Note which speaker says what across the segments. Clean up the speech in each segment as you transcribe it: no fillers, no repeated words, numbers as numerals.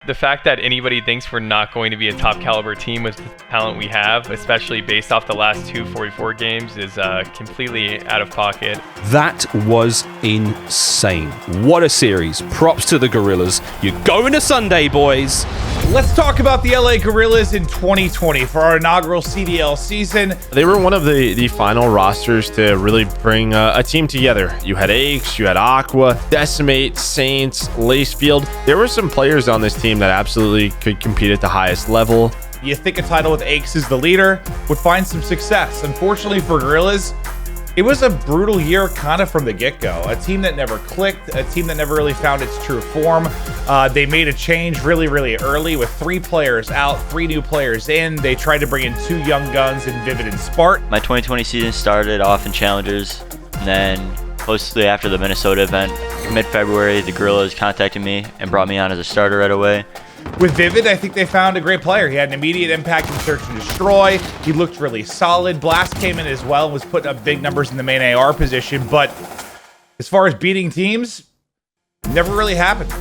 Speaker 1: The fact that anybody thinks we're not going to be a top caliber team with the talent we have, especially based off the last 244 games, is completely out of pocket.
Speaker 2: That was insane. What a series. Props to the Guerrillas. You're going to Sunday, boys.
Speaker 3: Let's talk about the LA Guerrillas in 2020 for our inaugural CDL season.
Speaker 4: They were one of the final rosters to really bring a team together. You had Aches, you had Aqua, Decimate, Saints, Lacefield. There were some players on this team that absolutely could compete at the highest level.
Speaker 3: You think a title with Aches as the leader would find some success. Unfortunately for Guerrillas, it was a brutal year kind of from the get-go. A team that never clicked, a team that never really found its true form. They made a change really, really early with 3 players out, 3 new players in. They tried to bring in 2 young guns in Vivid and Spart.
Speaker 5: My 2020 season started off in Challengers, and then closely after the Minnesota event, mid-February, the Guerrillas contacted me and brought me on as a starter right away.
Speaker 3: With Vivid, I think they found a great player. He had an immediate impact in Search and Destroy. He looked really solid. Blast came in as well and was putting up big numbers in the main AR position. But as far as beating teams, never really happened.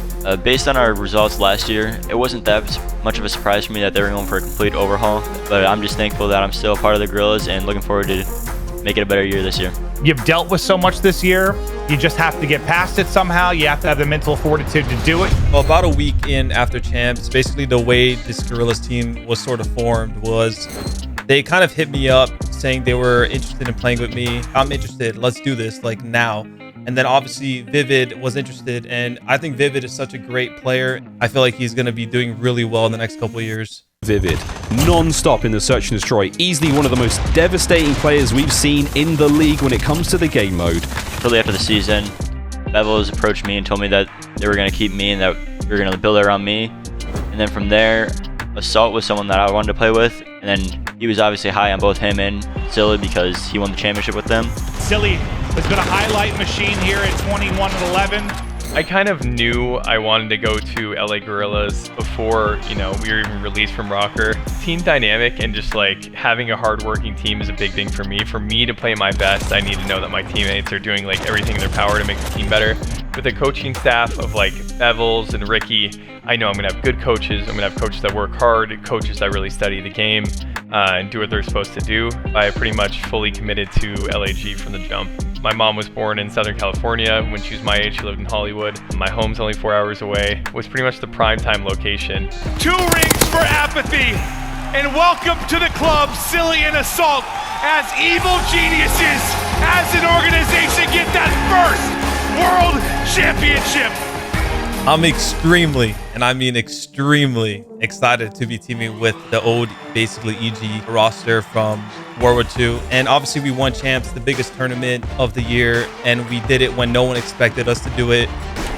Speaker 5: Based on our results last year, it wasn't that much of a surprise for me that they were going for a complete overhaul. But I'm just thankful that I'm still a part of the Guerrillas and looking forward to make it a better year this year.
Speaker 3: You've dealt with so much this year. You just have to get past it somehow. You have to have the mental fortitude to do it.
Speaker 6: Well, about a week in after champs, basically the way this Guerrillas team was sort of formed was they kind of hit me up saying they were interested in playing with me. I'm interested. Let's do this like now. And then obviously Vivid was interested, and I think Vivid is such a great player. I feel like he's going to be doing really well in the next couple of years.
Speaker 2: Vivid, non-stop in the Search and Destroy. Easily one of the most devastating players we've seen in the league when it comes to the game mode.
Speaker 5: Shortly after the season, Bevels approached me and told me that they were going to keep me and that we were going to build around me. And then from there, Assault was someone that I wanted to play with. And then he was obviously high on both him and Silly because he won the championship with them.
Speaker 3: Silly has been a highlight machine here at 21-11.
Speaker 1: I kind of knew I wanted to go to LA Guerrillas before, we were even released from Rocker. Team dynamic and just like having a hardworking team is a big thing for me. For me to play my best, I need to know that my teammates are doing like everything in their power to make the team better. With a coaching staff of like Bevels and Ricky, I know I'm gonna have good coaches. I'm gonna have coaches that work hard, coaches that really study the game and do what they're supposed to do. I pretty much fully committed to LAG from the jump. My mom was born in Southern California. When she was my age, she lived in Hollywood. My home's only 4 hours away. It was pretty much the prime time location.
Speaker 7: 2 rings for Apathy, and welcome to the club, Silly and Assault, as evil geniuses, as an organization, get that first World Championship.
Speaker 6: I'm extremely, and I mean extremely, excited to be teaming with the old, basically EG roster from World War II. And obviously we won champs, the biggest tournament of the year, and we did it when no one expected us to do it.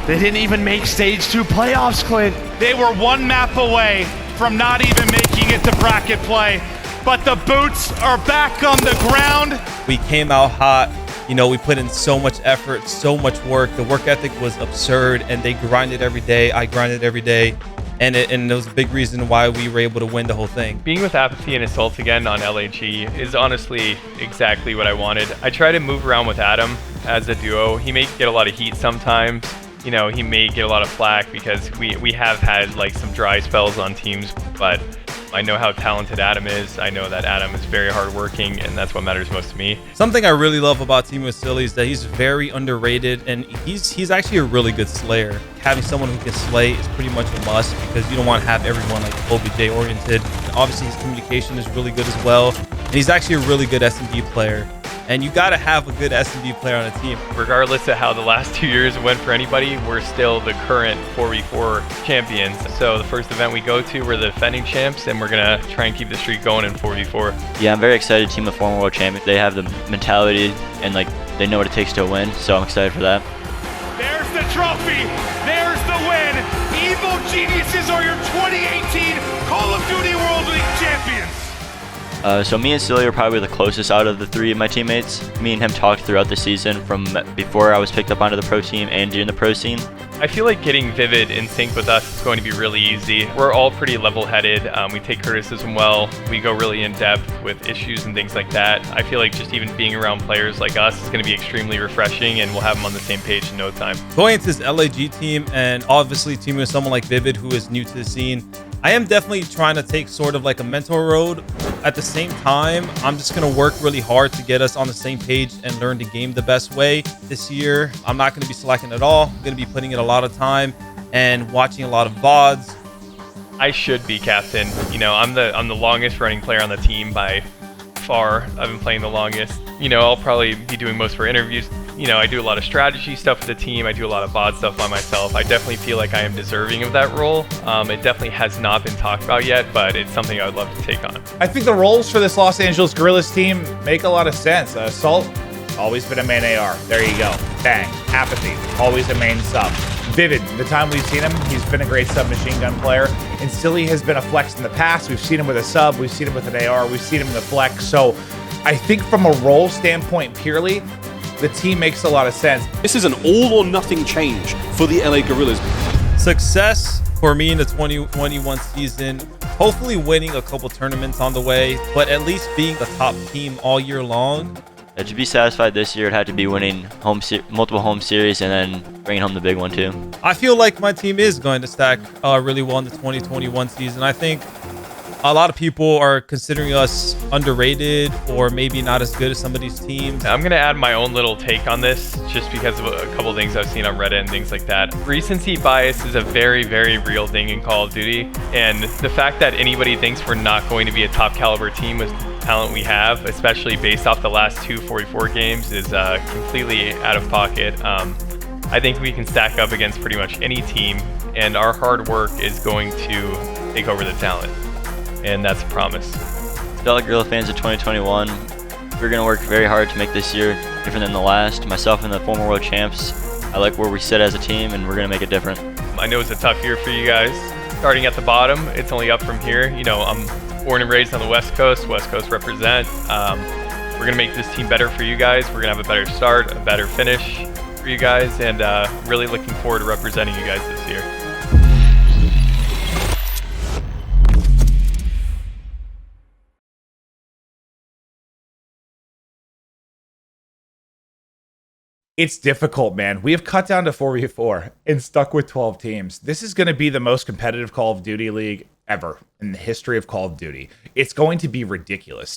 Speaker 7: They didn't even make stage 2 playoffs, Clint. They were 1 map away from not even making it to bracket play, but the boots are back on the ground.
Speaker 6: We came out hot. We put in so much effort, so much work. The work ethic was absurd, and they grinded every day. I grinded every day, and it was a big reason why we were able to win the whole thing.
Speaker 1: Being with Apathy and Assault again on LAG is honestly exactly what I wanted. I try to move around with Adam as a duo. He may get a lot of heat sometimes. He may get a lot of flack because we have had like some dry spells on teams, but I know how talented Adam is. I know that Adam is very hardworking, and that's what matters most to me.
Speaker 6: Something I really love about teaming with Silly is that he's very underrated, and he's actually a really good slayer. Having someone who can slay is pretty much a must because you don't want to have everyone like OBJ oriented. And obviously his communication is really good as well, and he's actually a really good S&D player. And you got to have a good S&D player on a team.
Speaker 1: Regardless of how the last 2 years went for anybody, we're still the current 4v4 champions. So the first event we go to, we're the defending champs, and we're going to try and keep the streak going in 4v4.
Speaker 5: Yeah, I'm very excited to team with former world champions. They have the mentality and like they know what it takes to win, so I'm excited for that.
Speaker 7: There's the trophy. There's the win. Evil Geniuses are your 2018 Call of Duty World League champions.
Speaker 5: So me and Silly are probably the closest out of the 3 of my teammates. Me and him talked throughout the season from before I was picked up onto the pro team and during the pro scene.
Speaker 1: I feel like getting Vivid in sync with us is going to be really easy. We're all pretty level-headed. We take criticism well. We go really in-depth with issues and things like that. I feel like just even being around players like us is going to be extremely refreshing, and we'll have them on the same page in no time.
Speaker 6: Going into this LAG team and obviously teaming with someone like Vivid, who is new to the scene, I am definitely trying to take sort of like a mentor road. At the same time, I'm just going to work really hard to get us on the same page and learn the game the best way. This year, I'm not going to be slacking at all. I'm going to be putting in a lot of time and watching a lot of VODs.
Speaker 1: I should be captain. You know, I'm the longest running player on the team by far. I've been playing the longest. You know, I'll probably be doing most for interviews. You know, I do a lot of strategy stuff with the team. I do a lot of VOD stuff by myself. I definitely feel like I am deserving of that role. It definitely has not been talked about yet, but it's something I would love to take on.
Speaker 3: I think the roles for this Los Angeles Guerrillas team make a lot of sense. Assault, always been a main AR. There you go. Bang. Apathy, always a main sub. Vivid, the time we've seen him, he's been a great submachine gun player. And Silly has been a flex in the past. We've seen him with a sub. We've seen him with an AR. We've seen him in the flex. So I think from a role standpoint purely, the team makes a lot of sense.
Speaker 2: This is an all or nothing change for the LA Guerrillas.
Speaker 6: Success for me in the 2021 season, hopefully winning a couple tournaments on the way, but at least being a top team all year long.
Speaker 5: To be satisfied this year, it had to be winning multiple home series and then bringing home the big one too.
Speaker 6: I feel like my team is going to stack really well in the 2021 season. I think a lot of people are considering us underrated or maybe not as good as some of these teams.
Speaker 1: I'm going to add my own little take on this just because of a couple things I've seen on Reddit and things like that. Recency bias is a very, very real thing in Call of Duty. And the fact that anybody thinks we're not going to be a top caliber team with the talent we have, especially based off the last 244 games, is completely out of pocket. I think we can stack up against pretty much any team, and our hard work is going to take over the talent. And that's a promise.
Speaker 5: Fellow Guerrilla fans of 2021, we're going to work very hard to make this year different than the last. Myself and the former world champs, I like where we sit as a team, and we're going to make it different.
Speaker 1: I know it's a tough year for you guys. Starting at the bottom, it's only up from here. You know, I'm born and raised on the West Coast represent. We're going to make this team better for you guys. We're going to have a better start, a better finish for you guys, and really looking forward to representing you guys this year.
Speaker 3: It's difficult, man. We have cut down to 4v4 and stuck with 12 teams. This is going to be the most competitive Call of Duty league ever in the history of Call of Duty. It's going to be ridiculous.